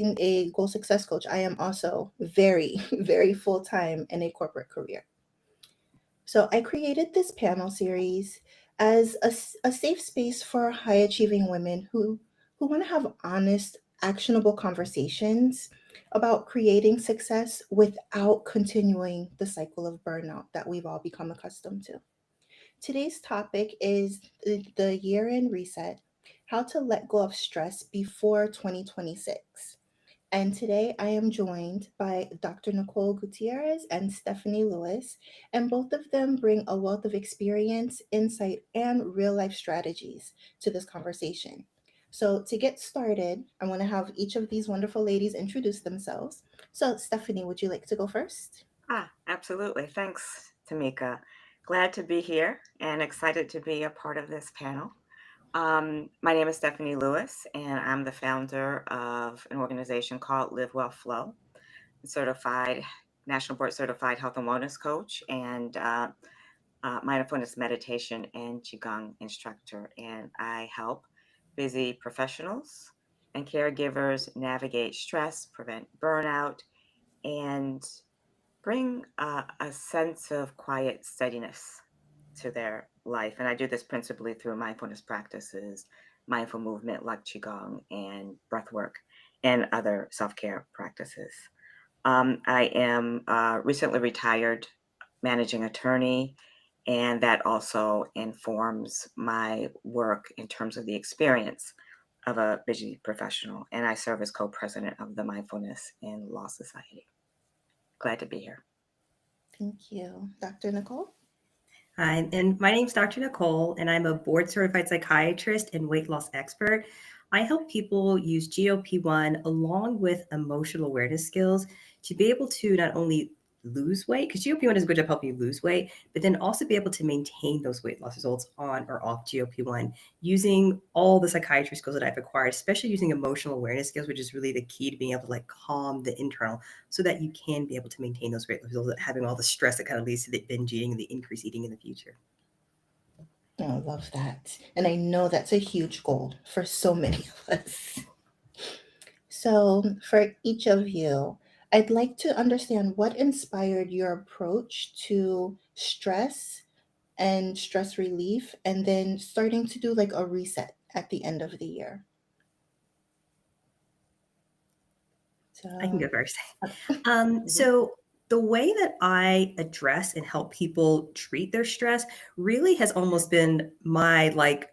a goal success coach, I am also very, very full time in a corporate career. So I created this panel series as a safe space for high achieving women who want to have honest, actionable conversations about creating success without continuing the cycle of burnout that we've all become accustomed to. Today's topic is the year end reset, how to let go of stress before 2026. And today I am joined by Dr. Nicole Gutierrez and Stephanie Lewis, and both of them bring a wealth of experience, insight, and real life strategies to this conversation. So, to get started, I want to have each of these wonderful ladies introduce themselves. So, Stephanie, would you like to go first? Absolutely. Thanks, Tameeka. Glad to be here and excited to be a part of this panel. My name is Stephanie Lewis, and I'm the founder of an organization called Live Well Flow, certified national board certified health and wellness coach, and mindfulness meditation and qigong instructor. And I help busy professionals and caregivers navigate stress, prevent burnout, and bring a sense of quiet steadiness to their life. And I do this principally through mindfulness practices, mindful movement like Qigong and breath work, and other self care practices. I am recently retired managing attorney, and that also informs my work in terms of the experience of a busy professional. And I serve as co president of the Mindfulness in Law Society. Glad to be here. Thank you. Dr. Nicole? Hi, and my name's Dr. Nicole, and I'm a board certified psychiatrist and weight loss expert. I help people use GLP-1 along with emotional awareness skills to be able to not only lose weight, because GLP-1 is a good job helping you lose weight, but then also be able to maintain those weight loss results on or off GLP-1 using all the psychiatry skills that I've acquired, especially using emotional awareness skills, which is really the key to being able to like calm the internal so that you can be able to maintain those weight results without having all the stress that kind of leads to the binge eating and the increased eating in the future. Oh, I love that. And I know that's a huge goal for so many of us. So, for each of you, I'd like to understand what inspired your approach to stress and stress relief, and then starting to do like a reset at the end of the year. I can So, go first. mhm. So the way that I address and help people treat their stress really has almost been my like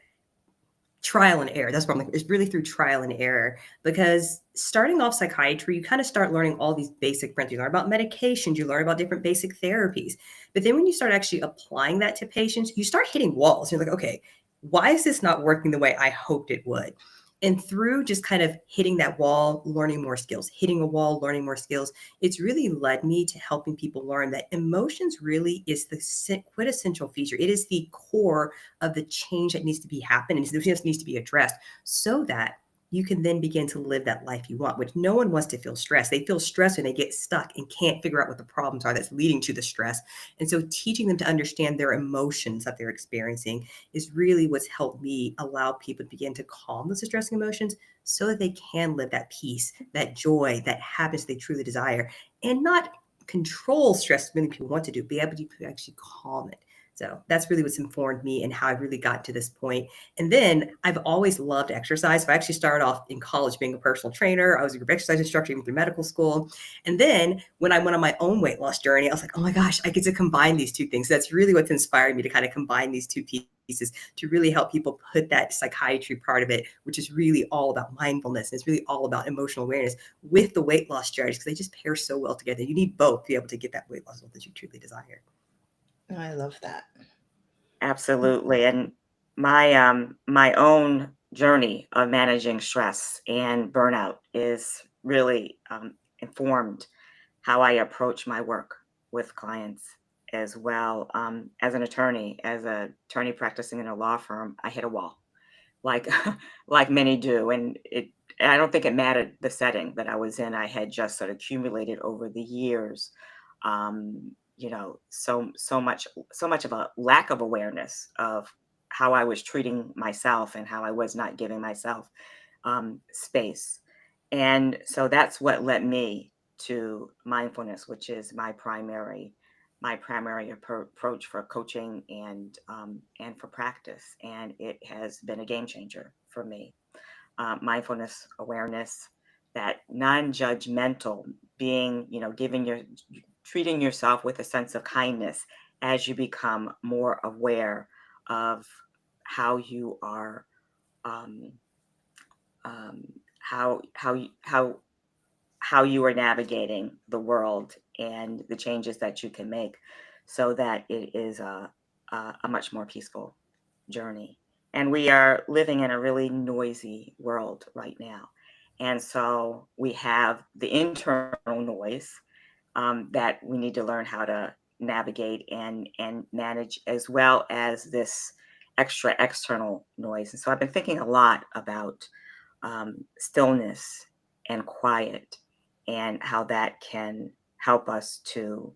trial and error. That's what I'm like. It's really through trial and error because starting off psychiatry, you kind of start learning all these basic principles. You learn about medications, you learn about different basic therapies. But then when you start actually applying that to patients, you start hitting walls. You're like, okay, why is this not working the way I hoped it would? And through just kind of hitting that wall, learning more skills, hitting a wall, learning more skills, it's really led me to helping people learn that emotions really is the quintessential feature. It is the core of the change that needs to be happening and this needs to be addressed so that you can then begin to live that life you want, which no one wants to feel stressed. They feel stressed when they get stuck and can't figure out what the problems are that's leading to the stress. And so teaching them to understand their emotions that they're experiencing is really what's helped me allow people to begin to calm those distressing emotions so that they can live that peace, that joy, that happiness they truly desire, and not control stress as many people want to do, be able to actually calm it. So that's really what's informed me and how I really got to this point. And then I've always loved exercise. So I actually started off in college being a personal trainer. I was a group exercise instructor even through medical school. And then when I went on my own weight loss journey, I was like, oh my gosh, I get to combine these two things. So that's really what's inspired me to kind of combine these two pieces to really help people put that psychiatry part of it, which is really all about mindfulness. And it's really all about emotional awareness with the weight loss strategies because they just pair so well together. You need both to be able to get that weight loss that you truly desire. Oh, I love that. Absolutely. And my own journey of managing stress and burnout is really informed how I approach my work with clients as well. As an attorney, as an attorney practicing in a law firm, I hit a wall, like like many do, and it. I don't think it mattered the setting that I was in. I had just sort of accumulated over the years, so much of a lack of awareness of how I was treating myself and how I was not giving myself space. And so that's what led me to mindfulness, which is my primary approach for coaching and for practice. And it has been a game changer for me. Mindfulness, awareness, that non-judgmental being, treating yourself with a sense of kindness as you become more aware of how you are, um, how you are navigating the world and the changes that you can make, so that it is a much more peaceful journey. And we are living in a really noisy world right now. And so we have the internal noise, that we need to learn how to navigate and manage, as well as this extra external noise. And so I've been thinking a lot about stillness and quiet, and how that can help us to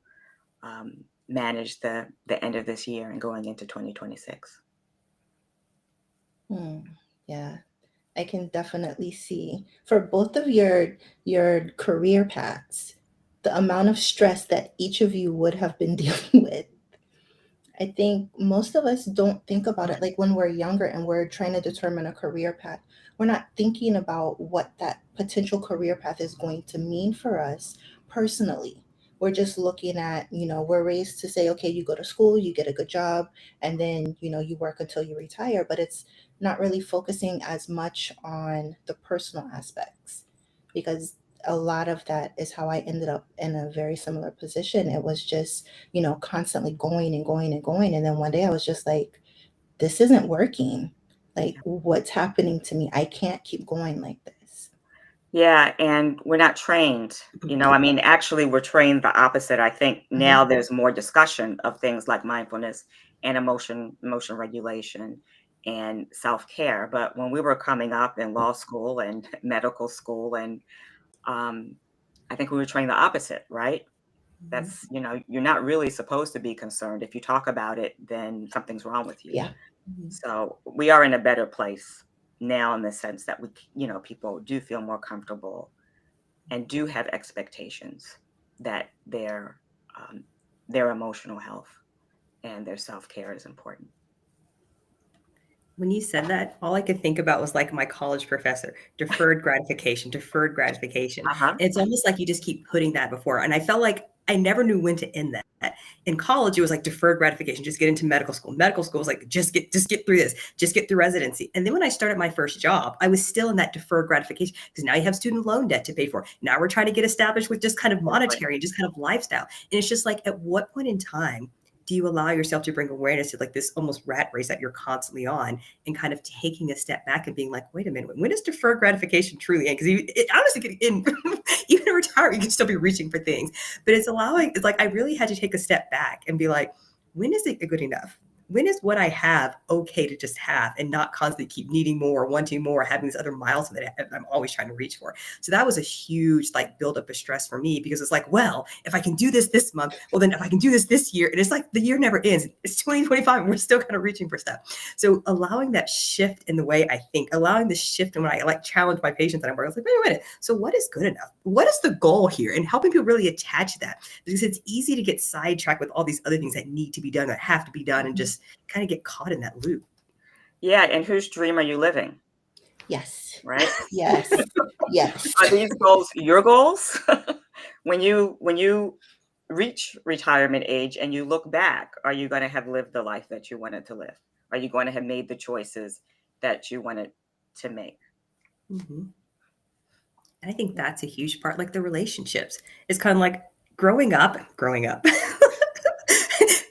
manage the end of this year and going into 2026. Yeah, I can definitely see for both of your career paths the amount of stress that each of you would have been dealing with. I think most of us don't think about it like when we're younger and we're trying to determine a career path. We're not thinking about what that potential career path is going to mean for us personally. We're just looking at, we're raised to say, okay, you go to school, you get a good job, and then, you work until you retire. But it's not really focusing as much on the personal aspects because a lot of that is how I ended up in a very similar position. It was just constantly going and going and going. And then one day I was just like, this isn't working. Like, what's happening to me? I can't keep going like this. Yeah, and we're not trained. I mean, actually, we're trained the opposite. I think now Mhm. there's more discussion of things like mindfulness and emotion regulation and self-care. But when we were coming up in law school and medical school, and um, I think we were trained the opposite, right? Mhm. That's, you're not really supposed to be concerned. If you talk about it, then something's wrong with you. Yeah. Mhm. So we are in a better place now, in the sense that people do feel more comfortable and do have expectations that um, their emotional health and their self-care is important. When you said that, all I could think about was like my college professor, deferred gratification, deferred gratification. Uh-huh. And it's almost like you just keep putting that before. And I felt like I never knew when to end that. In college, it was like deferred gratification, just get into medical school. Medical school was like, just get through this, just get through residency. And then when I started my first job, I was still in that deferred gratification because now you have student loan debt to pay for. Now we're trying to get established with just kind of Exactly. monetary and just kind of lifestyle. And it's just like, at what point in time do you allow yourself to bring awareness to like this almost rat race that you're constantly on, and kind of taking a step back and being like, wait a minute, when does deferred gratification truly end? Because honestly, even in retirement, you can still be reaching for things. But it's like I really had to take a step back and be like, when is it good enough? When is what I have okay to just have and not constantly keep needing more, wanting more, having these other miles that I'm always trying to reach for? So that was a huge like buildup of stress for me because it's like, well, if I can do this month, well, then if I can do this year, and it's like the year never ends. It's 2025 and we're still kind of reaching for stuff. So allowing that shift in the way I think, allowing the shift in when I like challenge my patients and I was like, wait a minute. So what is good enough? What is the goal here? And helping people really attach that, because it's easy to get sidetracked with all these other things that need to be done, that have to be done, and just kind of get caught in that loop. Yeah, and whose dream are you living, Yes. right? Yes. Yes. Are these goals your goals? When you reach retirement age and you look back, are you going to have lived the life that you wanted to live? Are you going to have made the choices that you wanted to make? Mhm. And I think that's a huge part, like the relationships. It's kind of like growing up,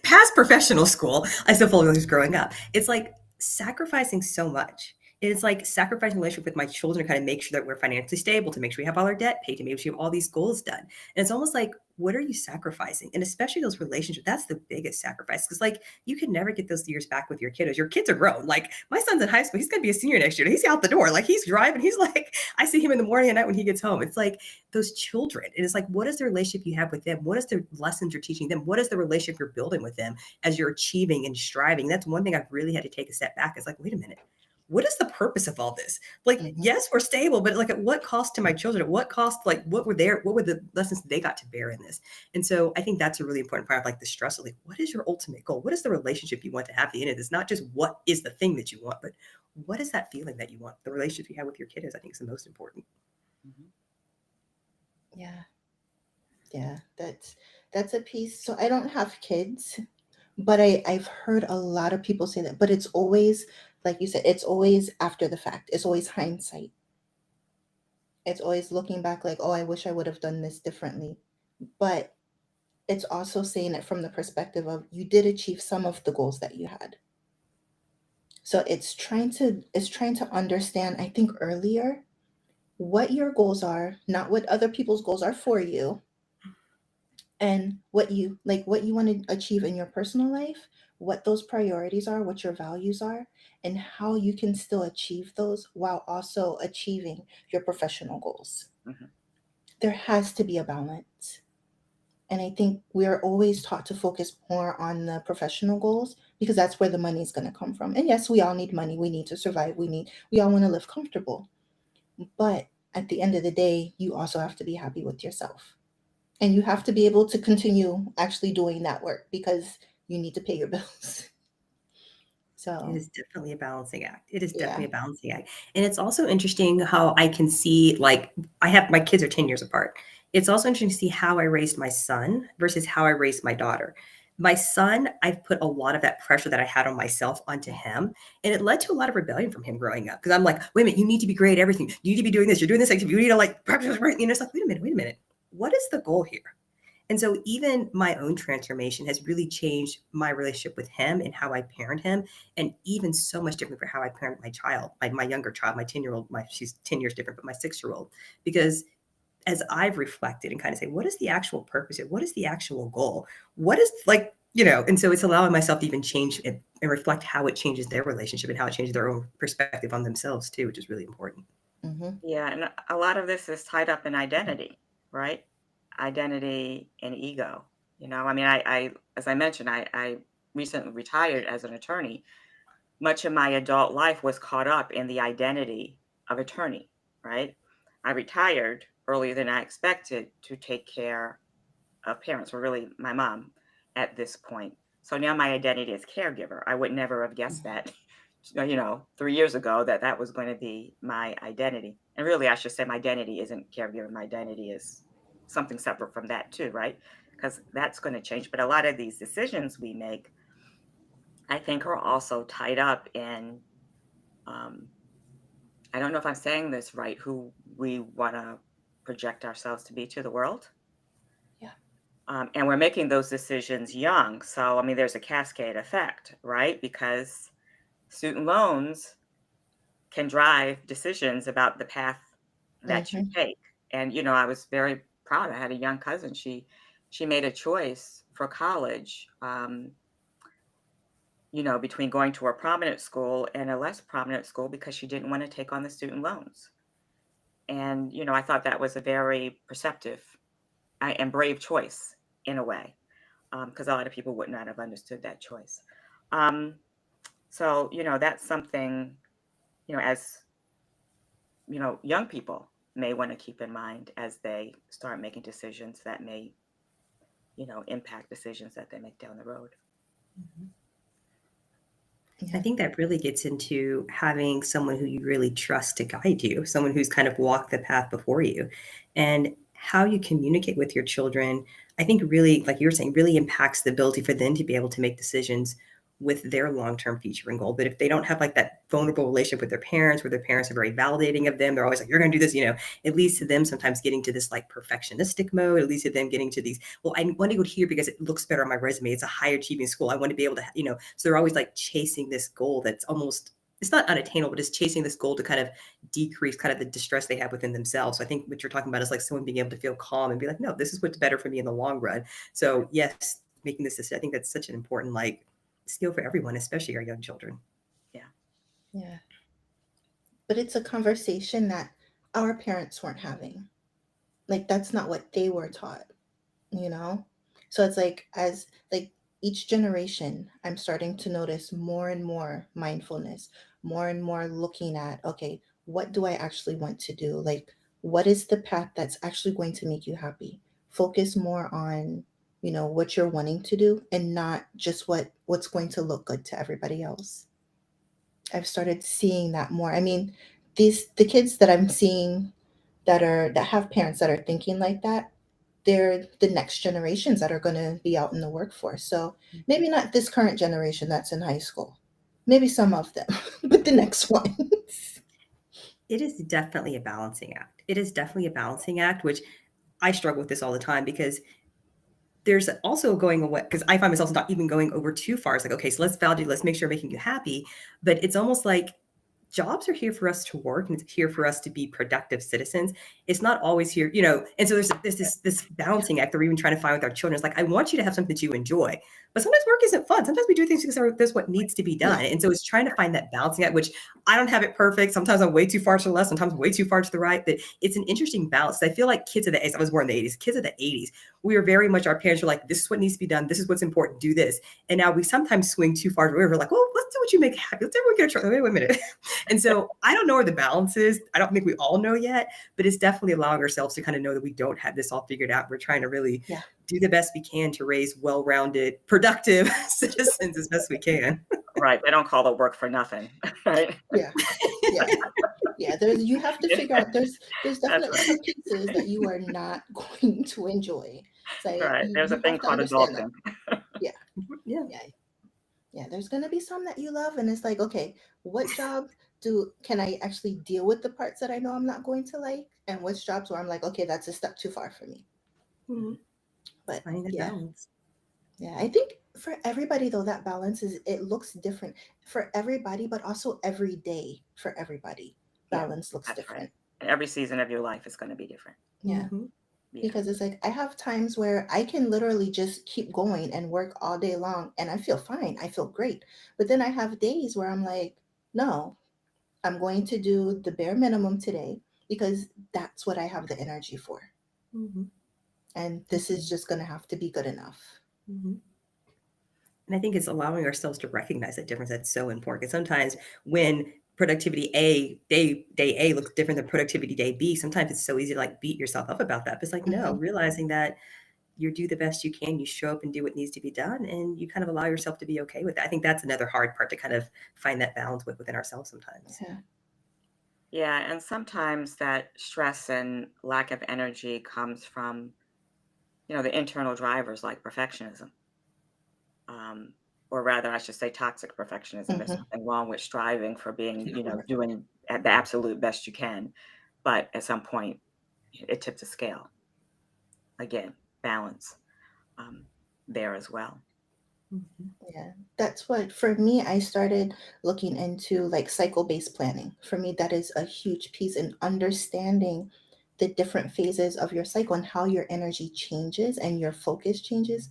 past professional school. I still feel like I was growing up. It's like sacrificing so much. It's like sacrificing relationship with my children to kind of make sure that we're financially stable, to make sure we have all our debt paid, to make sure we have all these goals done. And it's almost like, what are you sacrificing? And especially those relationships, that's the biggest sacrifice. Because like you can never get those years back with your kiddos. Your kids are grown. Like my son's in high school. He's gonna be a senior next year. He's out the door. Like he's driving. He's like, I see him in the morning and night when he gets home. It's like those children. And it's like, what is the relationship you have with them? What is the lessons you're teaching them? What is the relationship you're building with them as you're achieving and striving? That's one thing I've really had to take a step back. It's like, wait a minute. what is the purpose of all this? Like, Mhm. yes, we're stable, but like at what cost to my children? At what cost, like what were the lessons they got to bear in this? And so I think that's a really important part of like the stress of like, what is your ultimate goal? What is the relationship you want to have at the end of this? Not just what is the thing that you want, but what is that feeling that you want? The relationship you have with your kid is, I think, is the most important. Mhm. Yeah. Yeah. That's a piece. So I don't have kids, but I've heard a lot of people say that. But it's always, like you said, it's always after the fact. It's always hindsight. It's always looking back like, oh, I wish I would have done this differently. But it's also saying it from the perspective of you did achieve some of the goals that you had. So it's trying to understand, I think earlier, what your goals are, not what other people's goals are for you, and what you want to achieve in your personal life, what those priorities are, what your values are, and how you can still achieve those while also achieving your professional goals. Mhm. There has to be a balance. And I think we're always taught to focus more on the professional goals because that's where the money is going to come from. And yes, we all need money. We need to survive. We all want to live comfortable. But at the end of the day, you also have to be happy with yourself. And you have to be able to continue actually doing that work because you need to pay your bills. It So, is definitely a balancing act. It is definitely yeah. a balancing act. And it's also interesting how I can see, like, I have my kids are 10 years apart. It's also interesting to see how I raised my son versus how I raised my daughter. My son, I've put a lot of that pressure that I had on myself onto him. And it led to a lot of rebellion from him growing up. Because I'm like, wait a minute, you need to be great at everything. You need to be doing this. You're doing this activity. You need to like practice right. It's like, wait a minute. What is the goal here? And so even my own transformation has really changed my relationship with him and how I parent him, and even so much different for how I parent my child, my younger child, my 10-year-old, she's 10 years different, but my 6-year-old. Because as I've reflected and kind of say, what is the actual purpose here? What is the actual goal? What is like, and so it's allowing myself to even change and reflect how it changes their relationship and how it changes their own perspective on themselves too, which is really important. Hmm. Yeah, and a lot of this is tied up in identity, right? Identity and ego. I mean, as I mentioned, I recently retired as an attorney. Much of my adult life was caught up in the identity of attorney, right? I retired earlier than I expected to take care of parents, or really my mom at this point. So now my identity is caregiver. I would never have guessed that, 3 years ago, that that was going to be my identity. And really, I should say my identity isn't caregiver. My identity is something separate from that too, right? Because that's going to change. But a lot of these decisions we make, I think, are also tied up in, um, I don't know if I'm saying this right, who we want to project ourselves to be to the world. Yeah. And we're making those decisions young. So, I mean, there's a cascade effect, right? Because student loans can drive decisions about the path that you Hmm. take. And, I was very proud. I had a young cousin. She made a choice for college, between going to a prominent school and a less prominent school because she didn't want to take on the student loans. And, I thought that was a very perceptive and brave choice in a way, because a lot of people would not have understood that choice. Um, so, that's something, as, young people may want to keep in mind as they start making decisions that may, impact decisions that they make down the road. I Yeah. think that really gets into having someone who you really trust to guide you, someone who's kind of walked the path before you. And how you communicate with your children, I think really, like you were saying, really impacts the ability for them to be able to make decisions with their long-term future and goal. But if they don't have like that vulnerable relationship with their parents, where their parents are very validating of them, they're always like, you're going to do this, it leads to them sometimes getting to this like perfectionistic mode. It leads to them getting to these, well, I want to go here because it looks better on my resume. It's a high achieving school. I want to be able to, so they're always like chasing this goal that's almost, it's not unattainable, but it's chasing this goal to kind of decrease kind of the distress they have within themselves. So I think what you're talking about is like someone being able to feel calm and be like, no, this is what's better for me in the long run. So yes, making this decision, I think that's such an important like skill for everyone, especially our young children. Yeah. Yeah. But it's a conversation that our parents weren't having. Like, that's not what they were taught, you know? So it's like, as like each generation, I'm starting to notice more and more mindfulness, more and more looking at, okay, what do I actually want to do? Like, what is the path that's actually going to make you happy? Focus more on, what you're wanting to do and not just what's going to look good to everybody else. I've started seeing that more. I mean, the kids that I'm seeing that have parents that are thinking like that, they're the next generations that are going to be out in the workforce. So maybe not this current generation that's in high school, maybe some of them, but the next ones. It is definitely a balancing act. It is definitely a balancing act, which I struggle with this all the time because there's also going away because I find myself not even going over too far. It's like, okay, so let's validate, let's make sure we're making you happy. But it's almost like jobs are here for us to work and it's here for us to be productive citizens. It's not always here, and so there's this balancing act that we're even trying to find with our children. It's like, I want you to have something that you enjoy, but sometimes work isn't fun. Sometimes we do things because there's what needs to be done. Yeah. And so it's trying to find that balancing act, which I don't have it perfect. Sometimes I'm way too far to the left, sometimes way too far to the right, but it's an interesting balance. I feel like kids of the 80s, I was born in the 80s, kids of the 80s, we were very much, our parents were like, this is what needs to be done. This is what's important. Do this. And now we sometimes swing too far to where we're like, well, let's do what you make happy. Let's everyone get a try. Wait a minute. And so I don't know where the balance is. I don't think we all know yet, but it's definitely allowing ourselves to kind of know that we don't have this all figured out. We're trying to really do the best we can to raise well-rounded, productive citizens as best we can. Right. They don't call it work for nothing. Right. Yeah. Yeah. Yeah. You have to figure out there's definitely some pieces that you are not going to enjoy. So Right. There's a you thing have to called understand adulting. that. Yeah. Yeah. Yeah. Yeah. There's gonna be some that you love, and it's like, okay, what job can I actually deal with the parts that I know I'm not going to like, and which jobs where I'm like, okay, that's a step too far for me. Mm-hmm. But Finding that balance. Yeah, I think for everybody though, that balance it looks different for everybody, but also every day for everybody. Yeah, Balance looks that's right. different. And every season of your life is going to be different. Yeah. Mm-hmm. Yeah. Because it's like I have times where I can literally just keep going and work all day long and I feel fine. I feel great. But then I have days where I'm like, no, I'm going to do the bare minimum today because that's what I have the energy for. Mm-hmm. And this is just going to have to be good enough. Mm-hmm. And I think it's allowing ourselves to recognize that difference. That's so important. Because sometimes when productivity day A looks different than productivity day B, sometimes it's so easy to like beat yourself up about that. But it's like, no, realizing that you do the best you can, you show up and do what needs to be done, and you kind of allow yourself to be okay with that. I think that's another hard part to kind of find that balance within ourselves sometimes. Yeah. Yeah. And sometimes that stress and lack of energy comes from, the internal drivers like perfectionism. Or rather, I should say toxic perfectionism. There's nothing wrong with striving for being, doing at the absolute best you can. But at some point, it tips a scale. Again, balance there as well. Mm-hmm. Yeah, that's what for me, I started looking into like cycle-based planning. For me, that is a huge piece in understanding the different phases of your cycle and how your energy changes and your focus changes.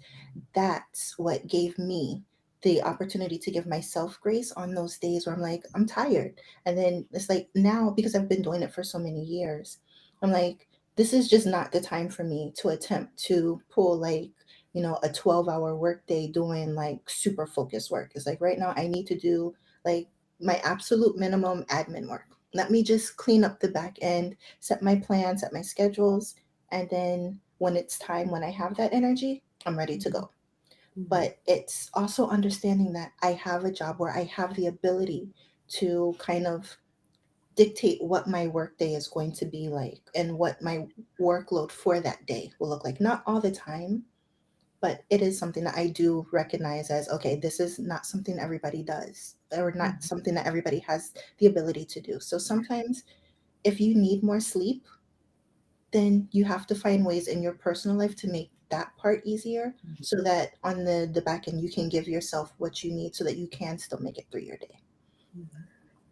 That's what gave me the opportunity to give myself grace on those days where I'm like, I'm tired. And then it's like now, because I've been doing it for so many years, I'm like, this is just not the time for me to attempt to pull like, a 12-hour workday doing like super focused work. It's like right now I need to do like my absolute minimum admin work. Let me just clean up the back end, set my plans, set my schedules, and then when it's time, when I have that energy, I'm ready to go. Mm-hmm. But it's also understanding that I have a job where I have the ability to kind of dictate what my workday is going to be like and what my workload for that day will look like. Not all the time, but it is something that I do recognize as, okay, this is not something everybody does or not something that everybody has the ability to do. So sometimes if you need more sleep, then you have to find ways in your personal life to make that part easier so that on the back end you can give yourself what you need so that you can still make it through your day.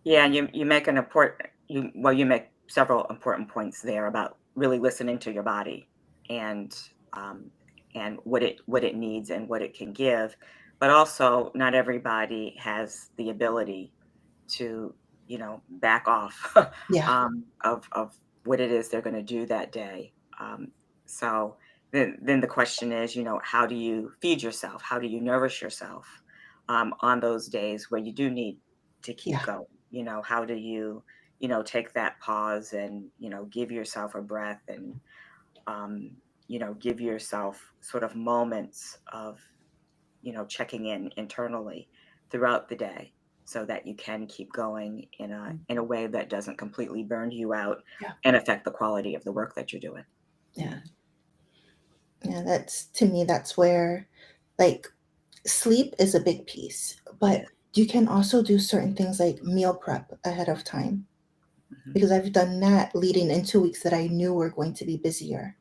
Yeah, and you make you make several important points there about really listening to your body and what it needs and what it can give, but also not everybody has the ability to back off Yeah. of what it is they're going to do that day. So then the question is, how do you feed yourself? How do you nourish yourself on those days where you do need to keep Yeah. going? how do you, take that pause and, give yourself a breath and, give yourself sort of moments of, checking in internally throughout the day so that you can keep going in a way that doesn't completely burn you out Yeah. and affect the quality of the work that you're doing. Yeah. Yeah, that's, to me, that's where, like, sleep is a big piece, but Yeah. you can also do certain things like meal prep ahead of time, Mhm. because I've done that leading into weeks that I knew were going to be busier.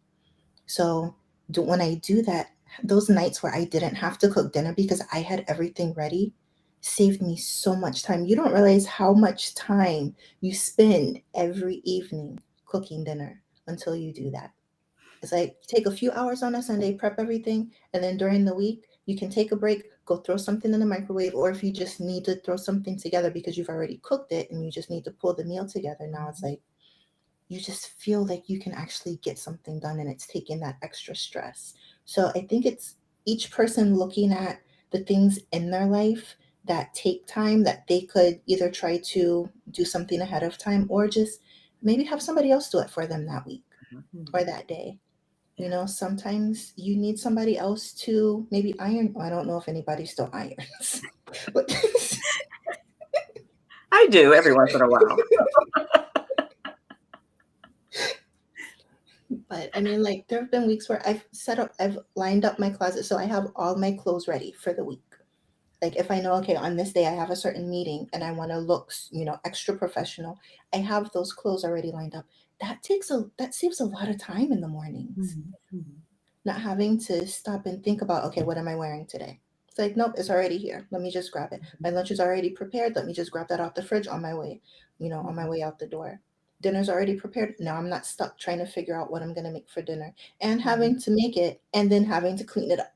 So when I do that, those nights where I didn't have to cook dinner because I had everything ready saved me so much time. You don't realize how much time you spend every evening cooking dinner until you do that. It's like take a few hours on a Sunday, prep everything, and then during the week, you can take a break, go throw something in the microwave, or if you just need to throw something together because you've already cooked it and you just need to pull the meal together, now it's like you just feel like you can actually get something done and it's taking that extra stress. So I think it's each person looking at the things in their life that take time that they could either try to do something ahead of time or just maybe have somebody else do it for them that week Mhm. or that day. You Yeah. know, sometimes you need somebody else to maybe iron. I don't know if anybody still irons, but I do every once in a while. but I mean, like there have been weeks where I've lined up my closet so I have all my clothes ready for the week. Like if I know, okay, on this day I have a certain meeting and I want to look, extra professional, I have those clothes already lined up. That saves a lot of time in the mornings. Not having to stop and think about, okay, what am I wearing today? It's like, nope, it's already here. Let me just grab it. My lunch is already prepared. Let me just grab that off the fridge on my way, on my way out the door. Dinner's already prepared. Now I'm not stuck trying to figure out what I'm going to make for dinner and having to make it and then having to clean it up.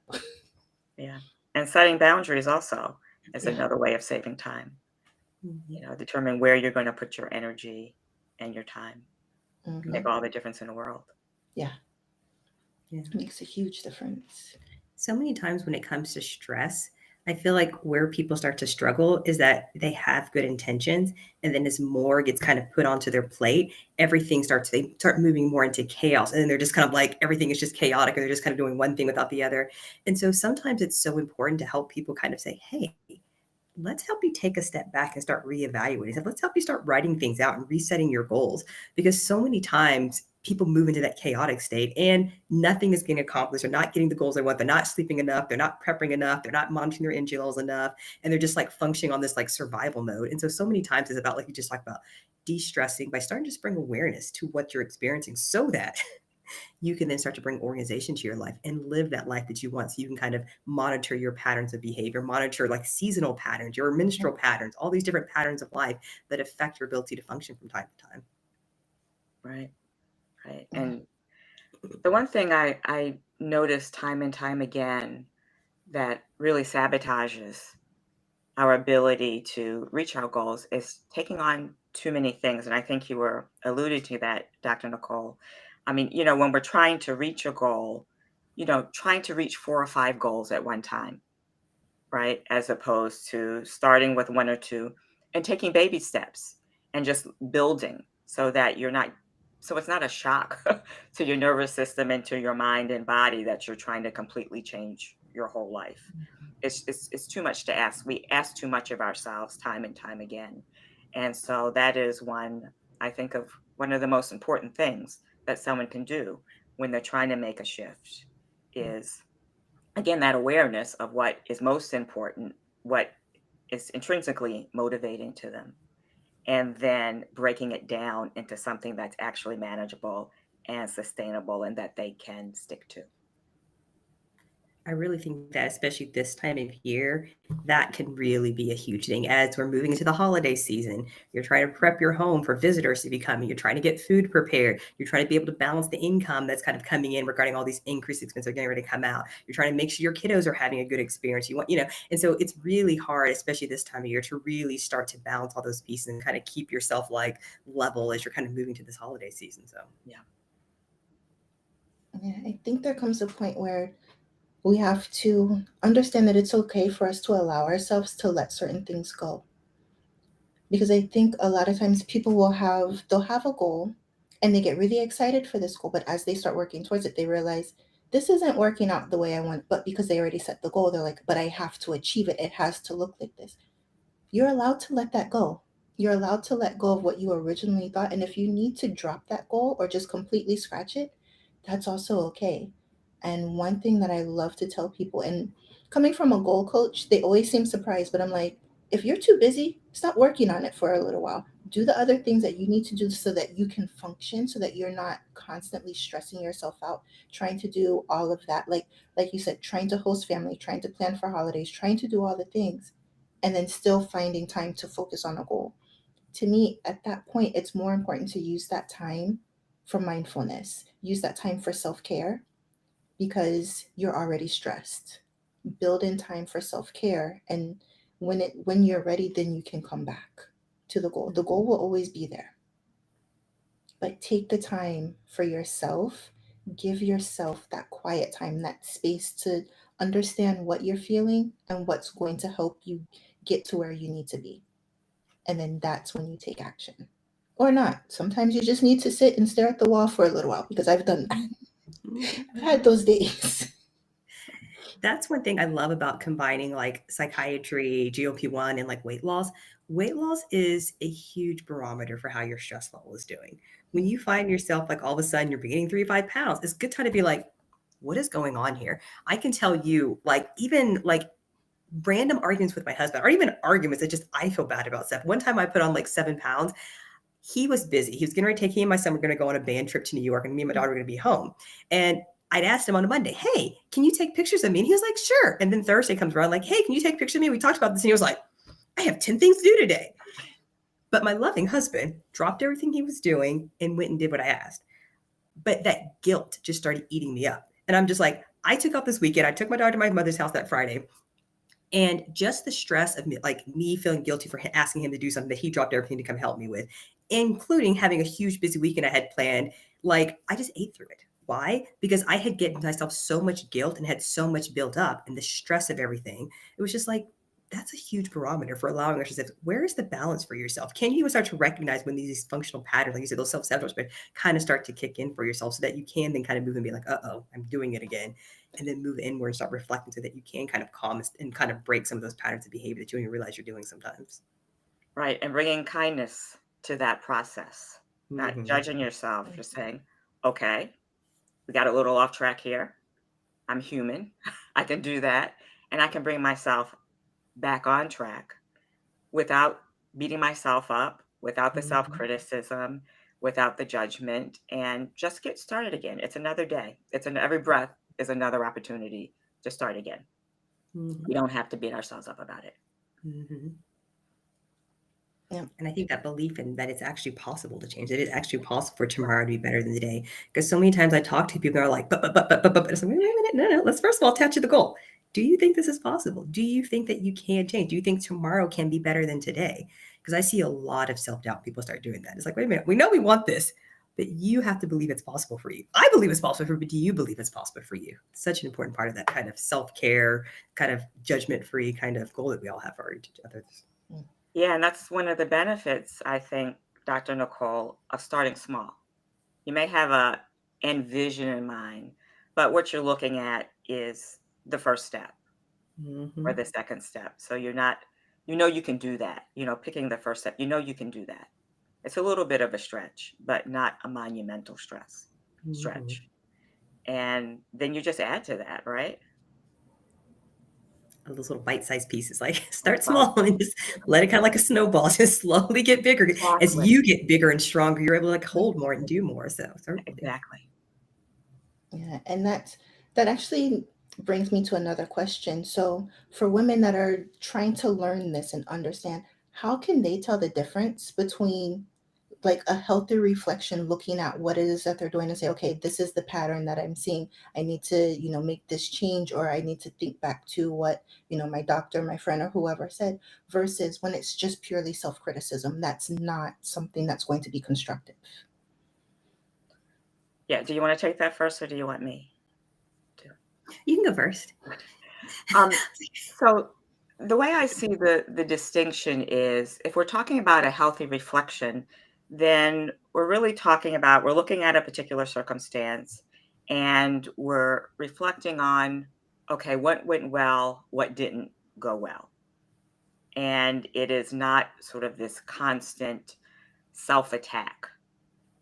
Yeah. And setting boundaries also is Yeah. another way of saving time. Determine where you're going to put your energy and your time. Can make Hmm. all the difference in the world. Yeah. Yeah. It makes a huge difference. So many times when it comes to stress, I feel like where people start to struggle is that they have good intentions, and then as more gets kind of put onto their plate, they start moving more into chaos, and then they're just kind of like everything is just chaotic, or they're just kind of doing one thing without the other. And so sometimes it's so important to help people kind of say, hey, let's help you take a step back and start reevaluating. So let's help you start writing things out and resetting your goals, because so many times people move into that chaotic state and nothing is getting accomplished. They're not getting the goals they want. They're not sleeping enough. They're not prepping enough. They're not monitoring their energy levels enough. And they're just like functioning on this like survival mode. And so many times it's about, like you just talked about, de-stressing by starting to just bring awareness to what you're experiencing so that you can then start to bring organization to your life and live that life that you want. So you can kind of monitor your patterns of behavior, monitor like seasonal patterns, your menstrual patterns, all these different patterns of life that affect your ability to function from time to time. Right. Right. Yeah. And the one thing I notice time and time again that really sabotages our ability to reach our goals is taking on too many things. And I think you were alluding to that, Dr. Nicole. I mean, when we're trying to reach a goal, trying to reach 4 or 5 goals at one time, right? As opposed to starting with 1 or 2 and taking baby steps and just building so that so it's not a shock to your nervous system and to your mind and body that you're trying to completely change your whole life. It's too much to ask. We ask too much of ourselves time and time again. And so that is I think of one of the most important things that someone can do when they're trying to make a shift is, again, that awareness of what is most important, what is intrinsically motivating to them, and then breaking it down into something that's actually manageable and sustainable and that they can stick to. I really think that, especially this time of year, that can really be a huge thing as we're moving into the holiday season. You're trying to prep your home for visitors to be coming. You're trying to get food prepared. You're trying to be able to balance the income that's kind of coming in regarding all these increased expenses that are getting ready to come out. You're trying to make sure your kiddos are having a good experience. And so it's really hard, especially this time of year, to really start to balance all those pieces and kind of keep yourself like level as you're kind of moving to this holiday season. So, Yeah. Yeah, I think there comes a point where we have to understand that it's okay for us to allow ourselves to let certain things go. Because I think a lot of times people they'll have a goal and they get really excited for this goal, but as they start working towards it, they realize this isn't working out the way I want. But because they already set the goal, they're like, but I have to achieve it. It has to look like this. You're allowed to let that go. You're allowed to let go of what you originally thought. And if you need to drop that goal or just completely scratch it, that's also okay. And one thing that I love to tell people, and coming from a goal coach, they always seem surprised, but I'm like, if you're too busy, stop working on it for a little while. Do the other things that you need to do so that you can function, so that you're not constantly stressing yourself out trying to do all of that. Like you said, trying to host family, trying to plan for holidays, trying to do all the things and then still finding time to focus on a goal. To me, at that point, it's more important to use that time for mindfulness, use that time for self care because you're already stressed. Build in time for self care, and when you're ready, then you can come back to the goal. The goal will always be there, but take the time for yourself. Give yourself that quiet time, that space to understand what you're feeling and what's going to help you get to where you need to be. And then that's when you take action. Or not. Sometimes you just need to sit and stare at the wall for a little while because I've done that. I've had those days. That's one thing I love about combining like psychiatry, GLP-1, and like weight loss. Weight loss is a huge barometer for how your stress level is doing. When you find yourself like all of a sudden you're gaining 3 to 5 pounds, it's a good time to be like, what is going on here? I can tell you, like, even like random arguments with my husband, or even arguments that just I feel bad about stuff. One time I put on like 7 pounds. He was busy. He was getting ready to take me and my son were going to go on a band trip to New York, and me and my daughter were going to be home. And I'd asked him on a Monday, hey, can you take pictures of me? And he was like, sure. And then Thursday comes around, like, hey, can you take pictures of me? We talked about this. And he was like, I have 10 things to do today. But my loving husband dropped everything he was doing and went and did what I asked. But that guilt just started eating me up. And I'm just like, I took off this weekend. I took my daughter to my mother's house that Friday. And just the stress of me feeling guilty for asking him to do something that he dropped everything to come help me with, including having a huge busy weekend I had planned, like I just ate through it. Why? Because I had given myself so much guilt and had so much built up, and the stress of everything. It was just like, that's a huge barometer for allowing us to say, where is the balance for yourself? Can you even start to recognize when these functional patterns, like you said, those self-sabotage kind of start to kick in for yourself, so that you can then kind of move and be like, uh-oh, I'm doing it again. And then move inward and start reflecting, so that you can kind of calm and kind of break some of those patterns of behavior that you don't even realize you're doing sometimes. Right. And bringing kindness to that process, not Mm-hmm. judging yourself, just saying, okay, we got a little off track here. I'm human. I can do that. And I can bring myself back on track without beating myself up, without the self Mm-hmm. criticism, without the judgment, and just get started again. It's another day. Every breath is another opportunity to start again. Mm-hmm. We don't have to beat ourselves up about it. Mm-hmm. Yeah. And I think that belief in that it's actually possible to change, that it's actually possible for tomorrow to be better than today. Because so many times I talk to people that are like, but it's like, wait a minute, no. Let's first of all attach to the goal. Do you think this is possible? Do you think that you can change? Do you think tomorrow can be better than today? Because I see a lot of self-doubt. People start doing that. It's like, wait a minute, we know we want this, but you have to believe it's possible for you. I believe it's possible for you, but do you believe it's possible for you? Such an important part of that kind of self-care, kind of judgment-free kind of goal that we all have for each other. Yeah, and that's one of the benefits, I think, Dr. Nicole, of starting small. You may have a end vision in mind, but what you're looking at is the first step or Mm-hmm. the second step. So you're not, you know, you can do that. Picking the first step, you know, you can do that. It's a little bit of a stretch, but not a monumental Mm-hmm. stretch. And then you just add to that, right? Those little bite-sized pieces, like start Exactly. small and just let it kind of like a snowball, just slowly get bigger. As Exactly. you get bigger and stronger, you're able to like hold more and do more. So certainly. Exactly. Yeah, and that actually brings me to another question. So, for women that are trying to learn this and understand, how can they tell the difference between like a healthy reflection, looking at what it is that they're doing and say, okay, this is the pattern that I'm seeing. I need to, make this change, or I need to think back to what, my doctor, my friend, or whoever said, versus when it's just purely self-criticism. That's not something that's going to be constructive. Yeah. Do you want to take that first or do you want me to? You can go first. Um, so The way I see the distinction is if we're talking about a healthy reflection, then we're really talking about we're looking at a particular circumstance and we're reflecting on, okay, what went well, what didn't go well. And it is not sort of this constant self-attack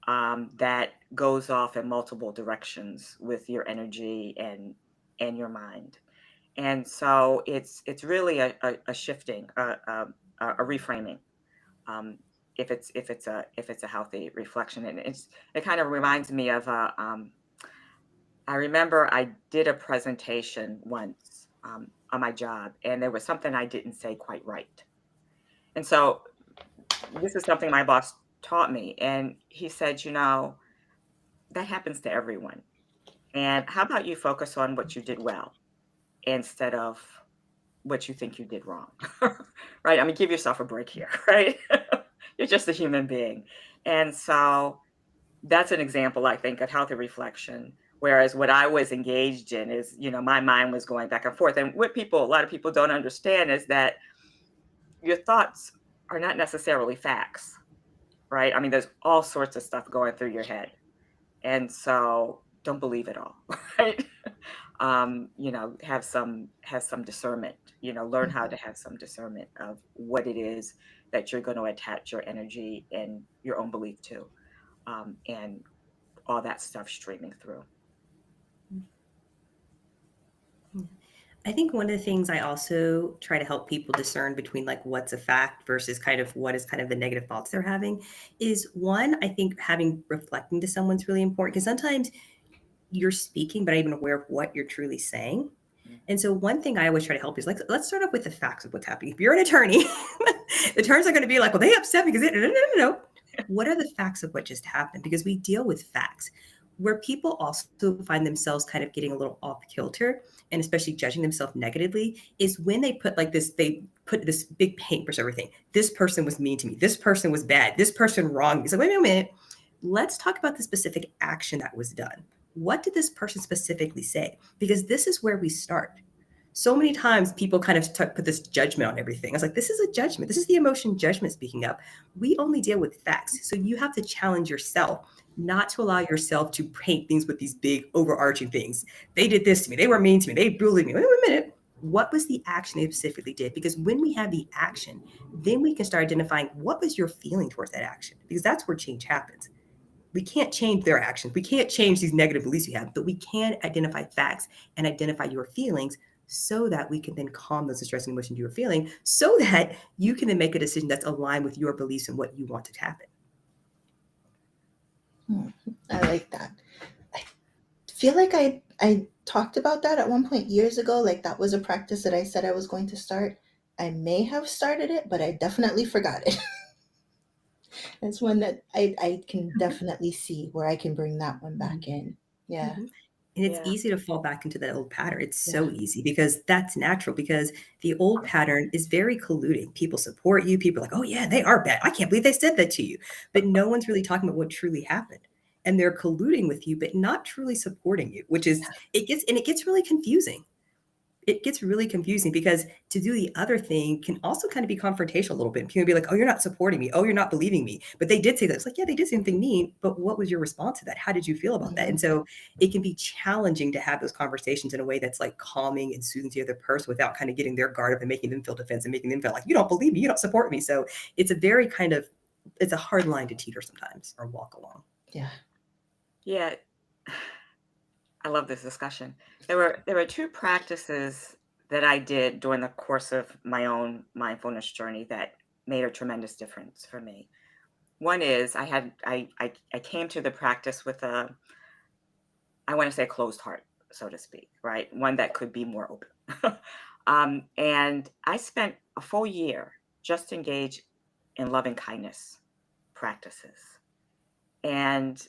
that goes off in multiple directions with your energy and your mind. And so it's really a shifting, a reframing. Um, if it's a healthy reflection, and it kind of reminds me of I remember I did a presentation once on my job, and there was something I didn't say quite right, and so this is something my boss taught me, and he said, that happens to everyone, and how about you focus on what you did well instead of what you think you did wrong, right? I mean, give yourself a break here, right? You're just a human being. And so that's an example, I think, of healthy reflection. Whereas what I was engaged in is, my mind was going back and forth. And what a lot of people don't understand is that your thoughts are not necessarily facts, right? I mean, there's all sorts of stuff going through your head. And so don't believe it all, right? Have some discernment, learn how Mhm. to have some discernment of what it is that you're going to attach your energy and your own belief to, and all that stuff streaming through. I think one of the things I also try to help people discern between like what's a fact versus kind of what is kind of the negative thoughts they're having is one, I think having reflecting to someone's really important because sometimes you're speaking, but not even aware of what you're truly saying. And so one thing I always try to help is like, let's start off with the facts of what's happening. If you're an attorney, the attorneys are going to be like, well, they upset because no. What are the facts of what just happened? Because we deal with facts. Where people also find themselves kind of getting a little off kilter and especially judging themselves negatively is when they put this big paintbrush everything. This person was mean to me. This person was bad. This person wronged me. So wait a minute. Let's talk about the specific action that was done. What did this person specifically say? Because this is where we start. So many times people kind of put this judgment on everything. I was like, this is a judgment. This is the emotion judgment speaking up. We only deal with facts. So you have to challenge yourself not to allow yourself to paint things with these big overarching things. They did this to me. They were mean to me. They bullied me. Wait a minute. What was the action they specifically did? Because when we have the action, then we can start identifying what was your feeling towards that action, because that's where change happens. We can't change their actions. We can't change these negative beliefs you have, but we can identify facts and identify your feelings so that we can then calm those distressing emotions you're feeling so that you can then make a decision that's aligned with your beliefs and what you want to happen. I like that. I feel like I talked about that at one point years ago. Like that was a practice that I said I was going to start. I may have started it, but I definitely forgot it. It's one that I can definitely see where I can bring that one back in. Yeah. Mhm. And it's Yeah. easy to fall back into that old pattern. It's Yeah. so easy because that's natural because the old pattern is very colluding. People support you. People are like, oh, yeah, they are bad. I can't believe they said that to you. But no one's really talking about what truly happened. And they're colluding with you, but not truly supporting you, which is, it gets really confusing. It gets really confusing because to do the other thing can also kind of be confrontational a little bit. People be like, oh, you're not supporting me. Oh, you're not believing me. But they did say that. It's like, yeah, they did something mean, but what was your response to that? How did you feel about that? Mhm. And so it can be challenging to have those conversations in a way that's like calming and soothing to the other person without kind of getting their guard up and making them feel defensive and making them feel like you don't believe me, you don't support me. So it's a very kind of it's a hard line to teeter sometimes or walk along. Yeah. Yeah. I love this discussion. There were two practices that I did during the course of my own mindfulness journey that made a tremendous difference for me. One is I came to the practice with I want to say a closed heart, so to speak, right? One that could be more open. And I spent a full year just engaged in loving kindness practices. And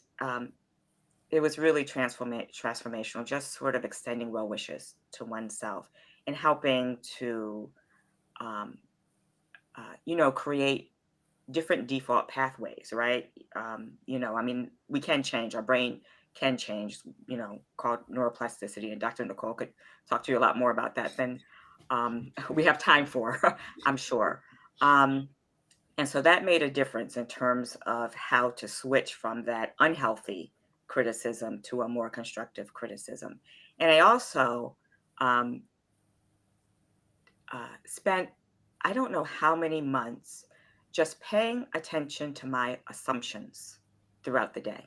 it was really transformational, just sort of extending well wishes to oneself and helping to, um, create different default pathways, right? I mean, we can change, our brain can change, called neuroplasticity. And Dr. Nicole could talk to you a lot more about that than we have time for, I'm sure. And so that made a difference in terms of how to switch from that unhealthy criticism to a more constructive criticism. And I also um, spent, I don't know how many months, just paying attention to my assumptions throughout the day.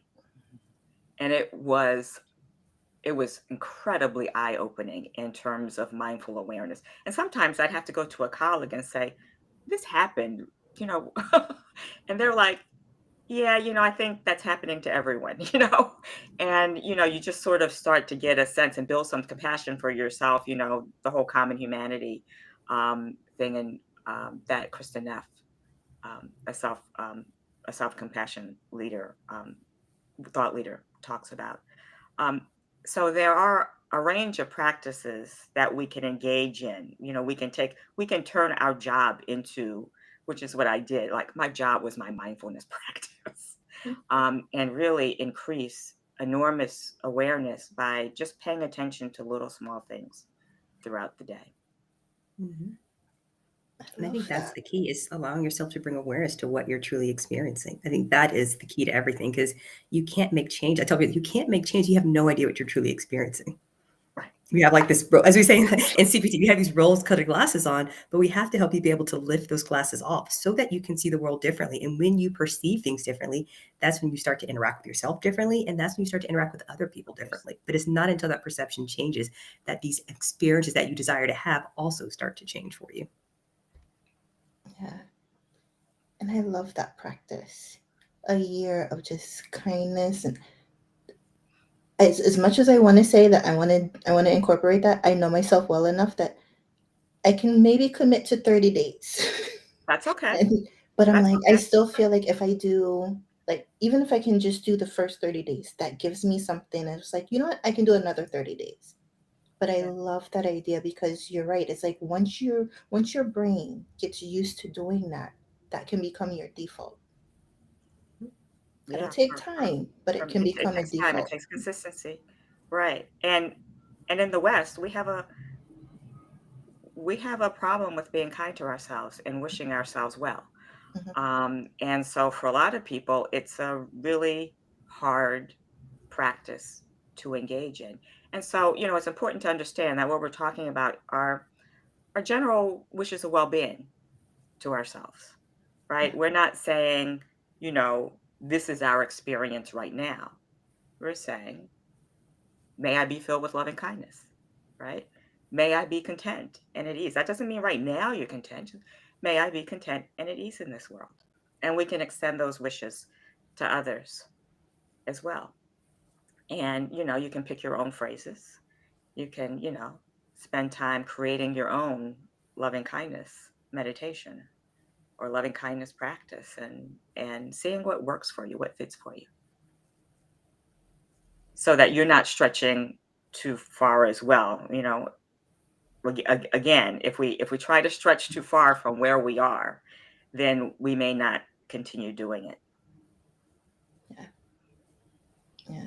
And it was incredibly eye-opening in terms of mindful awareness. And sometimes I'd have to go to a colleague and say, this happened, you know, and they're like, yeah, I think that's happening to everyone, and, you just sort of start to get a sense and build some compassion for yourself, the whole common humanity thing, and that Kristen Neff, um, a self, um, a self-compassion leader, thought leader, talks about. Um, so there are a range of practices that we can engage in. We can turn our job into, which is what I did. Like my job was my mindfulness practice, and really increase enormous awareness by just paying attention to little small things throughout the day. Mhm. I And I think love that's that. the key, is allowing yourself to bring awareness to what you're truly experiencing. I think that is the key to everything, because you can't make change. I tell people, you can't make change. You have no idea what you're truly experiencing. Right. We have like this, as we say in CPT, we have these rose-colored glasses on, but we have to help you be able to lift those glasses off so that you can see the world differently. And when you perceive things differently, that's when you start to interact with yourself differently. And that's when you start to interact with other people differently. But it's not until that perception changes that these experiences that you desire to have also start to change for you. Yeah. And I love that practice. A year of just kindness, and as much as I want to say that I want to incorporate that, I know myself well enough that I can maybe commit to 30 days. That's okay. And, but I'm That's like, I okay. still feel like if I do, like, even if I can just do the first 30 days, that gives me something. And it's like, you know what? I can do another 30 days. But I Yeah. love that idea, because you're right. It's like once your brain gets used to doing that, that can become your default. It'll Yeah. take time, but it can It become a takes time. It default. takes consistency. Right. And in the West, we have a problem with being kind to ourselves and wishing ourselves well. Mhm. And so for a lot of people, it's a really hard practice to engage in. And so, it's important to understand that what we're talking about are our general wishes of well-being to ourselves, right? Yeah. We're not saying, this is our experience right now. We're saying, may I be filled with loving kindness, right? May I be content and at ease. That doesn't mean right now you're content. May I be content and at ease in this world. And we can extend those wishes to others as well. And, you can pick your own phrases. You can, spend time creating your own loving kindness meditation or loving kindness practice, and seeing what works for you, what fits for you, so that you're not stretching too far as well. Again, if we try to stretch too far from where we are, then we may not continue doing it. Yeah. Yeah.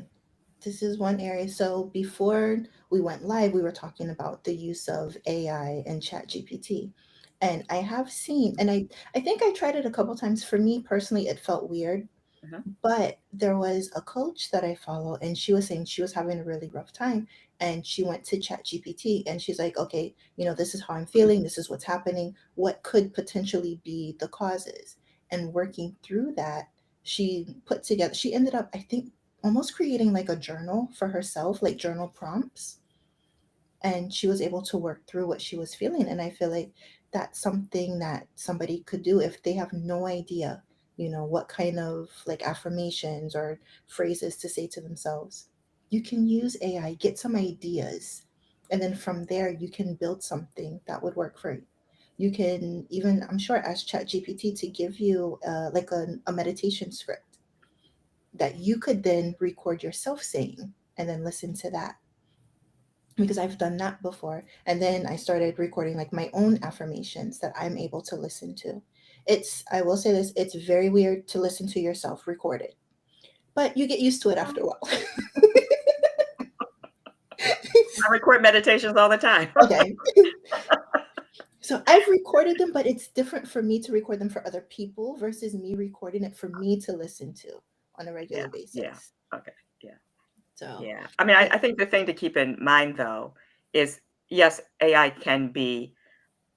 This is one area. So before we went live, we were talking about the use of AI and Chat GPT. And I have seen, and I think I tried it a couple times. For me personally, it felt weird. Mhm. But there was a coach that I follow, and she was saying she was having a really rough time. And she went to Chat GPT, and she's like, okay, this is how I'm feeling. This is what's happening. What could potentially be the causes? And working through that, she ended up, I think, almost creating like a journal for herself, like journal prompts, and she was able to work through what she was feeling. And I feel like that's something that somebody could do if they have no idea, what kind of like affirmations or phrases to say to themselves. You can use AI, get some ideas, and then from there you can build something that would work for you. You can even, I'm sure, ask ChatGPT to give you like a meditation script that you could then record yourself saying and then listen to that, because I've done that before. And then I started recording like my own affirmations that I'm able to listen to. I will say this, it's very weird to listen to yourself recorded, but you get used to it after a while. I record meditations all the time. Okay. So I've recorded them, but it's different for me to record them for other people versus me recording it for me to listen to on a regular Yeah, yeah, basis. okay, yeah, So yeah. I mean, I think the thing to keep in mind, though, is yes, AI can be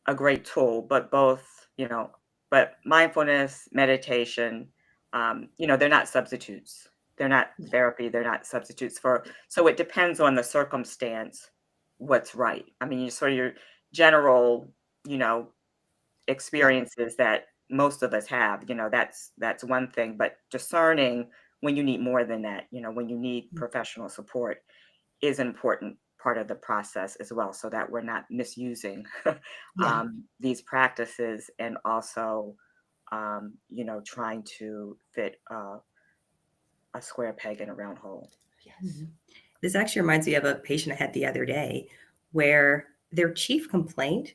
a great tool, but both, but mindfulness, meditation, they're not substitutes. They're not no, therapy. They're not substitutes for. So it depends on the circumstance, what's right. I mean, you sort of your general, you know, yeah, experiences that most of us have. That's one thing. But discerning when you need more than that, when you need professional support is an important part of the process as well, so that we're not misusing yeah, these practices and also, trying to fit a square peg in a round hole. yes, Mhm. This actually reminds me of a patient I had the other day where their chief complaint,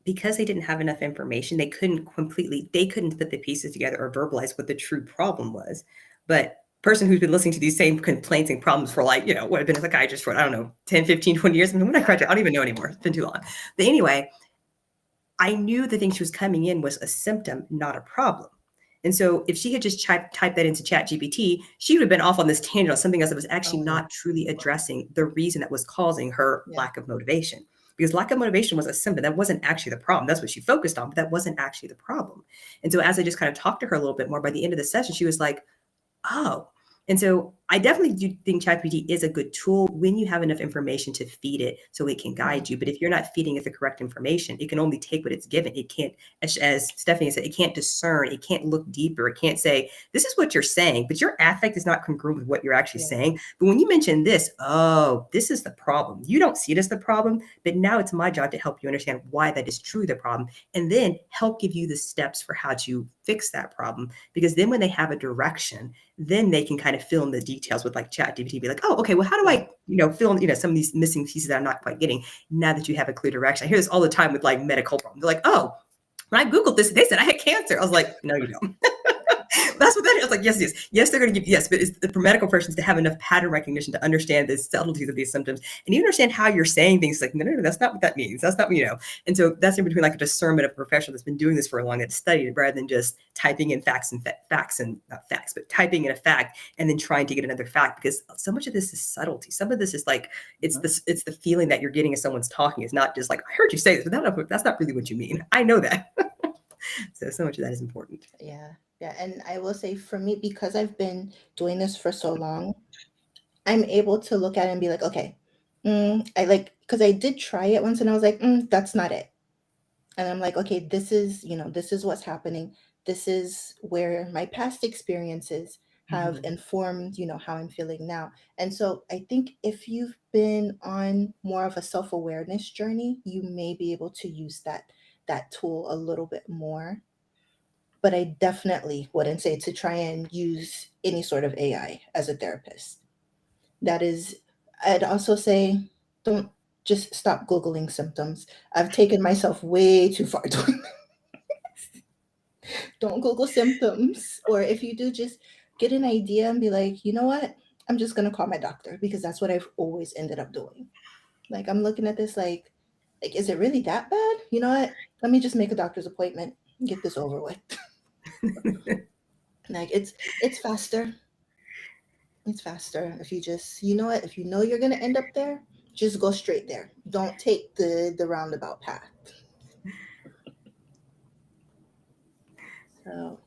because they didn't have enough information, they couldn't put the pieces together or verbalize what the true problem was. But person who's been listening to these same complaints and problems for like, what have been a psychiatrist for, I don't know, 10, 15, 20 years. I mean, when I graduated, I don't even know anymore. It's been too long. But anyway, I knew the thing she was coming in was a symptom, not a problem. And so if she had just typed that into Chat GPT, she would have been off on this tangent on something else that was actually oh yeah, not truly addressing the reason that was causing her yeah, lack of motivation. Because lack of motivation was a symptom. That wasn't actually the problem. That's what she focused on, but that wasn't actually the problem. And so as I just kind of talked to her a little bit more, by the end of the session, she was like, oh. And so I definitely do think ChatGPT is a good tool when you have enough information to feed it so it can yeah, guide you. But if you're not feeding it the correct information, it can only take what it's given. It can't, as Stephanie said, it can't discern, it can't look deeper, it can't say, this is what you're saying, but your affect is not congruent with what you're actually yeah, saying. But when you mention this, oh, this is the problem. You don't see it as the problem, but now it's my job to help you understand why that is truly the problem, and then help give you the steps for how to fix that problem. Because then when they have a direction, then they can kind of fill in the details with like Chat GPT, be like, oh, okay, well, how do yeah, I, fill in, some of these missing pieces that I'm not quite getting now that you have a clear direction. I hear this all the time with like medical problems. They're like, oh, when I Googled this, they said I had cancer. I was like, no, you don't. That's what that is. I was like, yes, yes. Yes, they're going to give, yes, but it's for medical persons to have enough pattern recognition to understand the subtleties of these symptoms and you understand how you're saying things. Like, no, that's not what that means. That's not, And so that's in between like a discernment of a professional that's been doing this for a long, that's studied it, rather than just typing in facts and not facts, but typing in a fact and then trying to get another fact, because so much of this is subtlety. Some of this is like, it's the feeling that you're getting as someone's talking. It's not just like, I heard you say this, but that's not really what you mean. I know that. So much of that is important. yeah, yeah. And I will say for me, because I've been doing this for so long, I'm able to look at it and be like, okay, I like, because I did try it once and I was like, that's not it. And I'm like, okay, this is what's happening. This is where my past experiences have Mhm. informed, how I'm feeling now. And so I think if you've been on more of a self-awareness journey, you may be able to use that tool a little bit more. But I definitely wouldn't say to try and use any sort of AI as a therapist. That is, I'd also say don't just stop Googling symptoms. I've taken myself way too far doing don't Google symptoms. Or if you do, just get an idea and be like, you know what? I'm just gonna call my doctor because that's what I've always ended up doing. Like I'm looking at this like, is it really that bad? You know what? Let me just make a doctor's appointment and get this over with. Like it's faster. It's faster if you just, you know what? If you know you're gonna end up there, just go straight there. Don't take the roundabout path. So,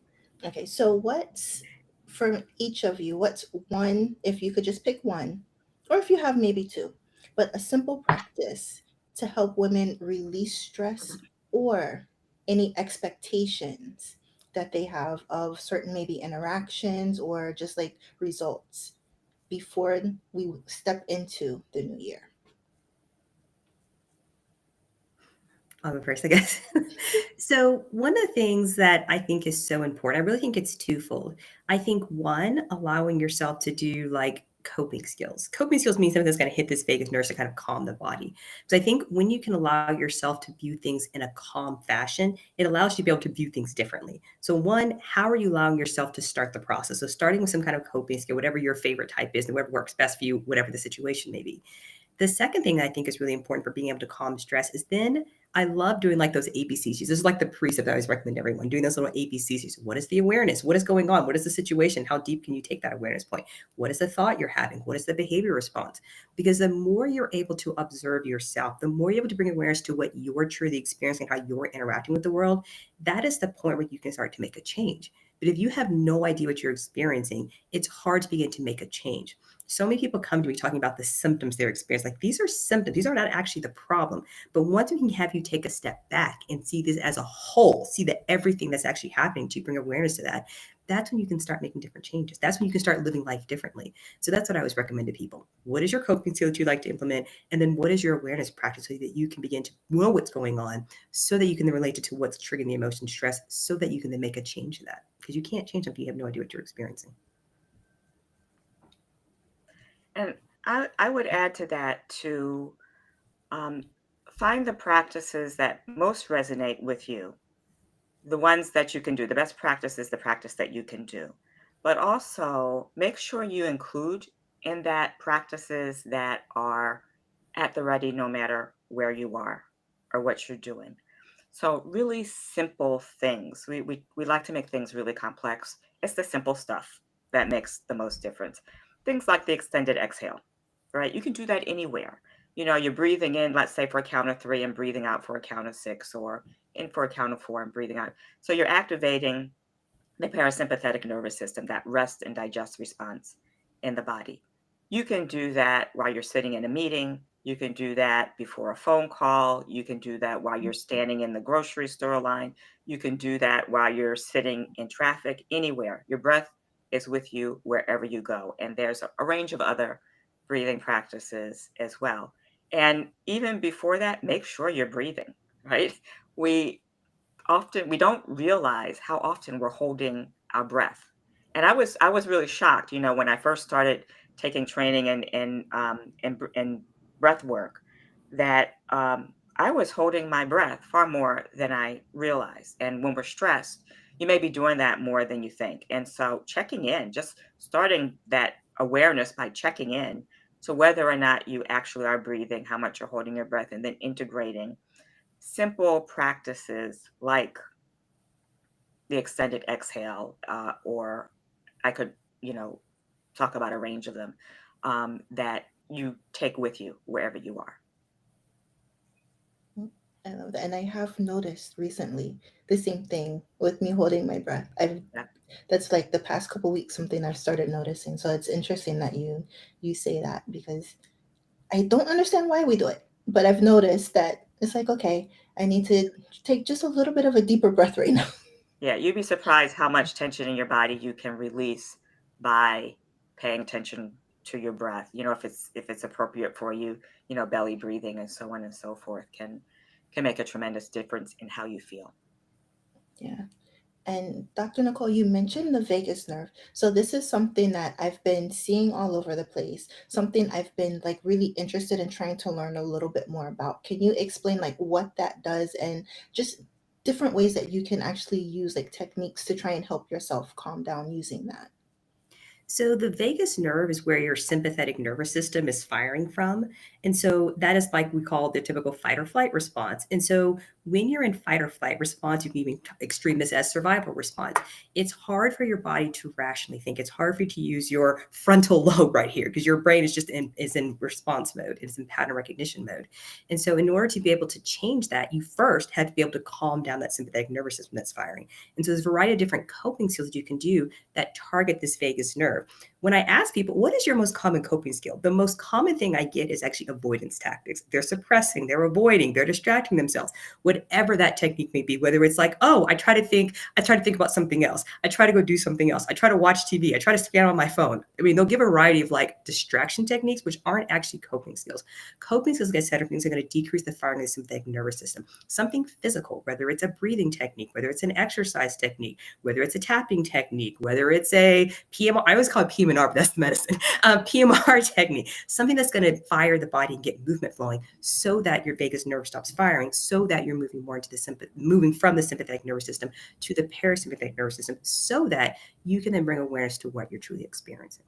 okay. So, what's from each of you? What's one, if you could just pick one, or if you have maybe two, but a simple practice to help women release stress or any expectations that they have of certain maybe interactions or just like results before we step into the new year? I'll go first, I guess. So, one of the things that I think is so important, I really think it's twofold. I think one, allowing yourself to do like coping skills. Coping skills means something that's going to hit this vagus nerve to kind of calm the body. So, I think when you can allow yourself to view things in a calm fashion, it allows you to be able to view things differently. So, one, how are you allowing yourself to start the process? So, starting with some kind of coping skill, whatever your favorite type is, and whatever works best for you, whatever the situation may be. The second thing that I think is really important for being able to calm stress is then I love doing like those ABCs. This is like the precept I always recommend everyone doing those little ABCs. What is the awareness? What is going on? What is the situation? How deep can you take that awareness point? What is the thought you're having? What is the behavior response? Because the more you're able to observe yourself, the more you're able to bring awareness to what you're truly experiencing, how you're interacting with the world, that is the point where you can start to make a change. But if you have no idea what you're experiencing, it's hard to begin to make a change. So many people come to me talking about the symptoms they're experiencing. Like, these are symptoms. These are not actually the problem. But once we can have you take a step back and see this as a whole, see that everything that's actually happening to bring awareness to that, that's when you can start making different changes. That's when you can start living life differently. So that's what I always recommend to people. What is your coping skill that you'd like to implement? And then what is your awareness practice so that you can begin to know what's going on, so that you can then relate it to what's triggering the emotion stress, so that you can then make a change in that. Because you can't change something you have no idea what you're experiencing. And I would add to that to um, find the practices that most resonate with you, the ones that you can do. The best practice is the practice that you can do. But also make sure you include in that practices that are at the ready no matter where you are or what you're doing. So really simple things. We like to make things really complex. It's the simple stuff that makes the most difference. Things like the extended exhale, right? You can do that anywhere. You're breathing in, let's say for a count of 3, and breathing out for a count of 6, or in for a count of 4 and breathing out. So you're activating the parasympathetic nervous system, that rest and digest response in the body. You can do that while you're sitting in a meeting. You can do that before a phone call. You can do that while you're standing in the grocery store line. You can do that while you're sitting in traffic, anywhere. Your breath is with you wherever you go. And there's a range of other breathing practices as well. And even before that, make sure you're breathing, right? We we don't realize how often we're holding our breath. And I was really shocked, when I first started taking training in breath work, that I was holding my breath far more than I realized. And when we're stressed, you may be doing that more than you think. And so checking in, just starting that awareness by checking in to whether or not you actually are breathing, how much you're holding your breath, and then integrating simple practices like the extended exhale, or I could, talk about a range of them, that you take with you wherever you are. I love that. And I have noticed recently the same thing with me holding my breath. I've Yeah. That's like the past couple weeks something I've started noticing. So it's interesting that you say that, because I don't understand why we do it. But I've noticed that it's like, okay, I need to take just a little bit of a deeper breath right now. Yeah, you'd be surprised how much tension in your body you can release by paying attention to your breath. If it's appropriate for you, belly breathing and so on and so forth can make a tremendous difference in how you feel. Yeah. And Dr. Nicole, you mentioned the vagus nerve. So this is something that I've been seeing all over the place, something I've been like really interested in trying to learn a little bit more about. Can you explain like what that does, and just different ways that you can actually use like techniques to try and help yourself calm down using that? So the vagus nerve is where your sympathetic nervous system is firing from. And so that is like we call the typical fight or flight response. And so when you're in fight or flight response, you can even extreme this as survival response. It's hard for your body to rationally think. It's hard for you to use your frontal lobe right here, because your brain is in response mode. It's in pattern recognition mode. And so in order to be able to change that, you first have to be able to calm down that sympathetic nervous system that's firing. And so there's a variety of different coping skills that you can do that target this vagus nerve. When I ask people, what is your most common coping skill? The most common thing I get is actually avoidance tactics. They're suppressing, they're avoiding, they're distracting themselves, whatever that technique may be, whether it's like, oh, I try to think about something else. I try to go do something else. I try to watch TV. I try to scan on my phone. I mean, they'll give a variety of like distraction techniques, which aren't actually coping skills. Coping skills, like I said, are things that are going to decrease the firing of the sympathetic nervous system. Something physical, whether it's a breathing technique, whether it's an exercise technique, whether it's a tapping technique, whether it's a PMR, I always call it PMR, but that's the medicine, PMR technique, something that's going to fire the body and get movement flowing so that your vagus nerve stops firing, so that you're moving more into moving from the sympathetic nervous system to the parasympathetic nervous system, so that you can then bring awareness to what you're truly experiencing.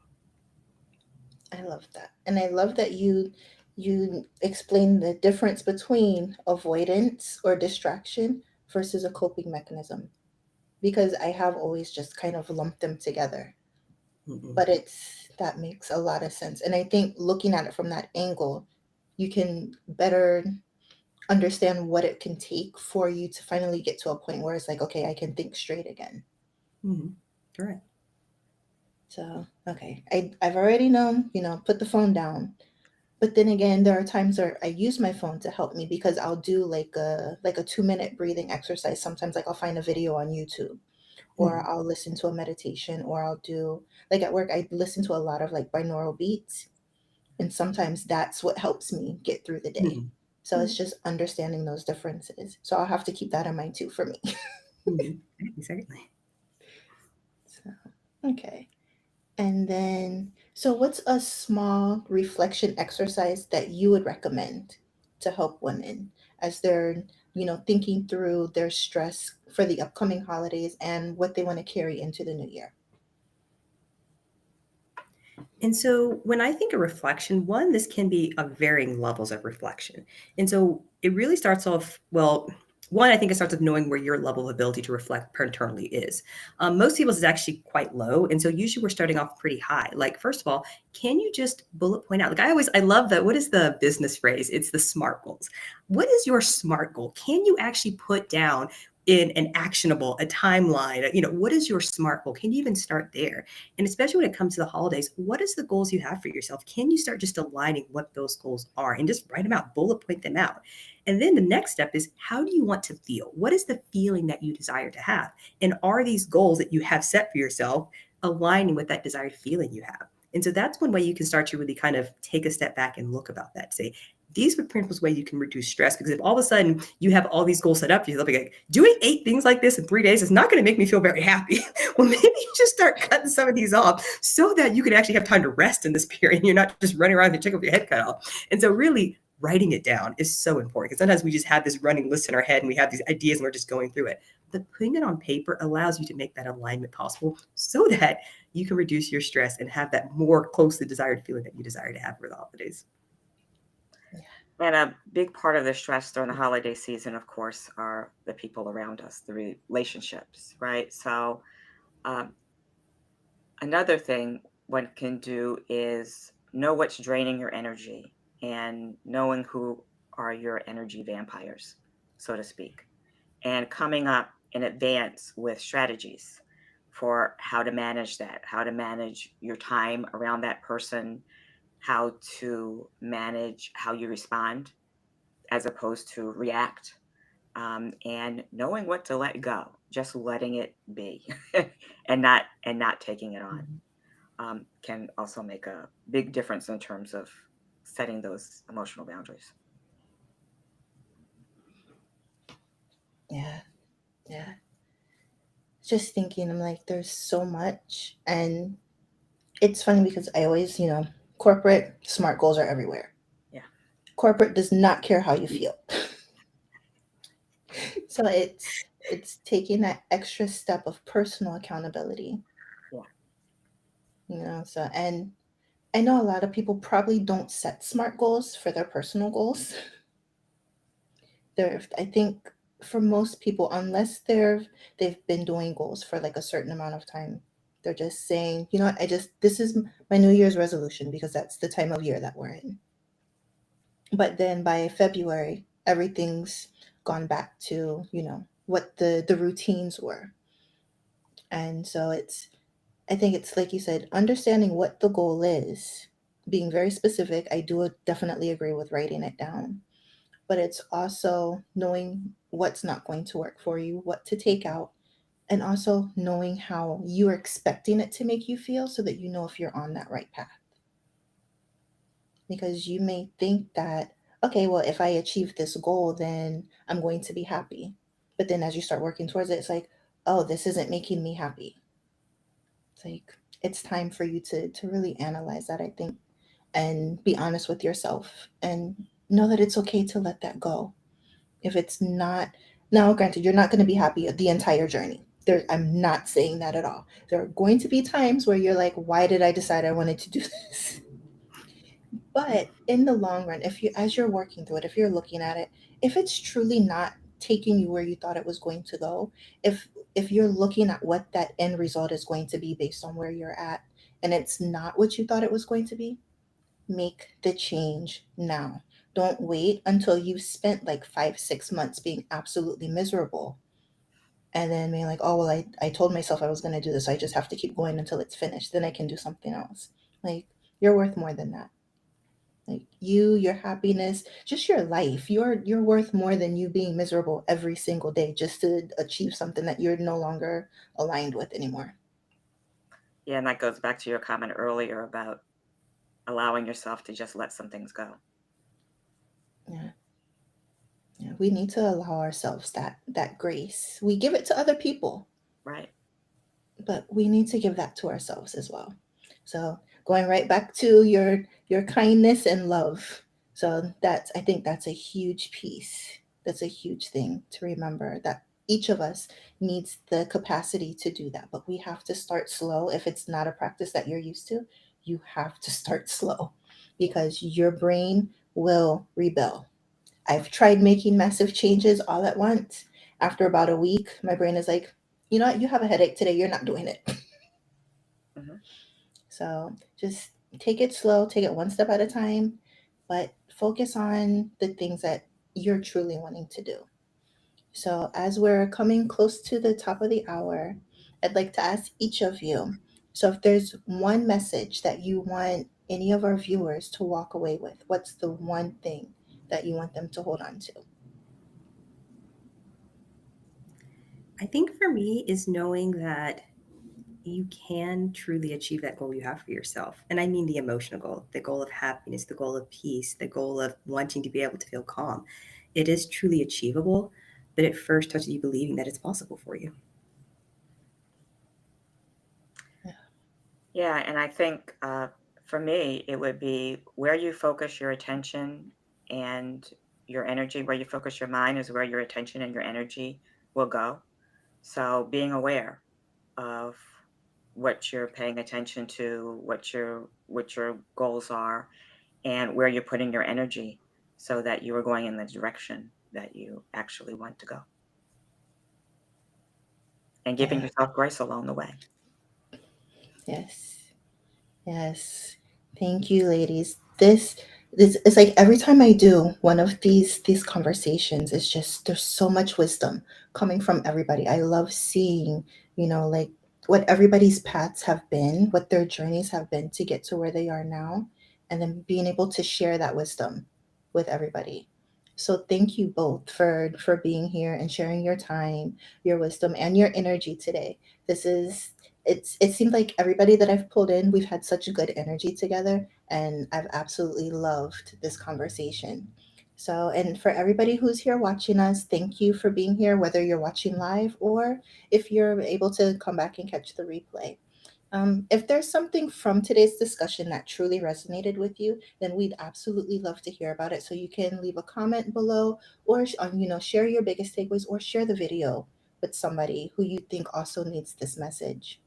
I love that. And I love that you You explain the difference between avoidance or distraction versus a coping mechanism, because I have always just kind of lumped them together. Mm-mm. But it's that makes a lot of sense. And I think looking at it from that angle, you can better understand what it can take for you to finally get to a point where it's like, okay, I can think straight again. Mm-hmm. Correct. So, okay, I've already known, put the phone down. But then again, there are times where I use my phone to help me, because I'll do like a 2-minute breathing exercise. Sometimes like I'll find a video on YouTube, or Mm-hmm. I'll listen to a meditation, or I'll do, like at work I listen to a lot of like binaural beats, and sometimes that's what helps me get through the day. Mm-hmm. So it's just understanding those differences. So I'll have to keep that in mind too for me. Mm-hmm. Exactly. So, okay. And then, so what's a small reflection exercise that you would recommend to help women as they're, thinking through their stress for the upcoming holidays and what they want to carry into the new year? And so when I think of reflection, one, this can be of varying levels of reflection. And so it really starts off, well, one, I think it starts with knowing where your level of ability to reflect internally is. Most people's is actually quite low. And so usually we're starting off pretty high. Like, first of all, can you just bullet point out? Like, I love that. What is the business phrase? It's the SMART goals. What is your SMART goal? Can you actually put down in an actionable, a timeline? What is your SMART goal? Can you even start there? And especially when it comes to the holidays, what is the goals you have for yourself? Can you start just aligning what those goals are and just write them out, bullet point them out? And then the next step is, how do you want to feel? What is the feeling that you desire to have? And are these goals that you have set for yourself aligning with that desired feeling you have? And so that's one way you can start to really kind of take a step back and look about that. Say, these are principles way you can reduce stress. Because if all of a sudden you have all these goals set up, you'll be like, doing 8 things like this in 3 days is not going to make me feel very happy. Well, maybe you just start cutting some of these off so that you can actually have time to rest in this period. And you're not just running around and chicken with your head cut off. And so really writing it down is so important, because sometimes we just have this running list in our head and we have these ideas and we're just going through it. But putting it on paper allows you to make that alignment possible so that you can reduce your stress and have that more closely desired feeling that you desire to have for the holidays. And a big part of the stress during the holiday season, of course, are the people around us, the relationships, right? So, um, another thing one can do is know what's draining your energy and knowing who are your energy vampires, so to speak, and coming up in advance with strategies for how to manage that, how to manage your time around that person, how to manage how you respond as opposed to react, and knowing what to let go, just letting it be, and not taking it on, can also make a big difference in terms of setting those emotional boundaries. Yeah, yeah. Just thinking, I'm like, there's so much. And it's funny because I always, corporate SMART goals are everywhere. Yeah. Corporate does not care how you feel. So it's taking that extra step of personal accountability, Yeah. so, and I know a lot of people probably don't set SMART goals for their personal goals. I think for most people, unless they've been doing goals for like a certain amount of time, they're just saying, you know what, this is my New Year's resolution, because that's the time of year that we're in. But then by February, everything's gone back to, what the routines were. And so I think it's like you said, understanding what the goal is, being very specific. I do definitely agree with writing it down, but it's also knowing what's not going to work for you, what to take out, and also knowing how you're expecting it to make you feel, so that you know if you're on that right path. Because you may think that, okay, well, if I achieve this goal, then I'm going to be happy. But then as you start working towards it, it's like, oh, this isn't making me happy. It's like, it's time for you to really analyze that, I think, and be honest with yourself and know that it's okay to let that go. If it's not, now granted, you're not going to be happy the entire journey. I'm not saying that at all. There are going to be times where you're like, why did I decide I wanted to do this? But in the long run, if you, as you're working through it, if you're looking at it, if it's truly not taking you where you thought it was going to go, if if you're looking at what that end result is going to be based on where you're at, and it's not what you thought it was going to be, make the change now. Don't wait until you've spent like 5, 6 months being absolutely miserable and then being like, oh, well, I told myself I was going to do this. So I just have to keep going until it's finished. Then I can do something else. Like, you're worth more than that. Like you, your happiness, just your life. You're worth more than you being miserable every single day just to achieve something that you're no longer aligned with anymore. Yeah, and that goes back to your comment earlier about allowing yourself to just let some things go. Yeah. Yeah. We need to allow ourselves that grace. We give it to other people, Right. but we need to give that to ourselves as well. So going right back to your kindness and love. So that's, I think that's a huge piece. That's a huge thing to remember, that each of us needs the capacity to do that, but we have to start slow. If it's not a practice that you're used to, you have to start slow because your brain will rebel. I've tried making massive changes all at once. After about a week, my brain is like, you know what, you have a headache today, you're not doing it. Hmm. So just take it slow, take it one step at a time, but focus on the things that you're truly wanting to do. So as we're coming close to the top of the hour, I'd like to ask each of you. So if there's one message that you want any of our viewers to walk away with, what's the one thing that you want them to hold on to? I think for me is knowing that you can truly achieve that goal you have for yourself. And I mean the emotional goal, the goal of happiness, the goal of peace, the goal of wanting to be able to feel calm. It is truly achievable, but it first starts with you believing that it's possible for you. Yeah, and I think for me, it would be where you focus your attention and your energy, where you focus your mind is where your attention and your energy will go. So being aware of what you're paying attention to, what your goals are, and where you're putting your energy so that you are going in the direction that you actually want to go and giving Yeah. yourself grace along the way. Yes. Yes. Thank you, ladies. This is like every time I do one of these conversations, it's just there's so much wisdom coming from everybody. I love seeing, like what everybody's paths have been, what their journeys have been to get to where they are now, and then being able to share that wisdom with everybody. So thank you both for being here and sharing your time, your wisdom, and your energy today. This is it seemed like everybody that I've pulled in, we've had such a good energy together, and I've absolutely loved this conversation. So, and for everybody who's here watching us, thank you for being here, whether you're watching live or if you're able to come back and catch the replay. If there's something from today's discussion that truly resonated with you, then we'd absolutely love to hear about it. So you can leave a comment below, or share your biggest takeaways, or share the video with somebody who you think also needs this message.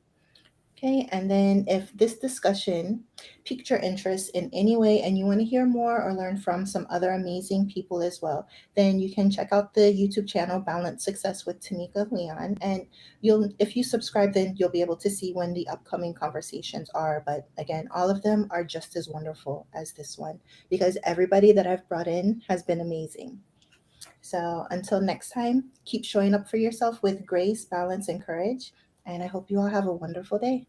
Okay, and then if this discussion piqued your interest in any way and you want to hear more or learn from some other amazing people as well, then you can check out the YouTube channel Balance Success with Tameeka Leon. And if you subscribe, then you'll be able to see when the upcoming conversations are. But again, all of them are just as wonderful as this one because everybody that I've brought in has been amazing. So until next time, keep showing up for yourself with grace, balance, and courage. And I hope you all have a wonderful day.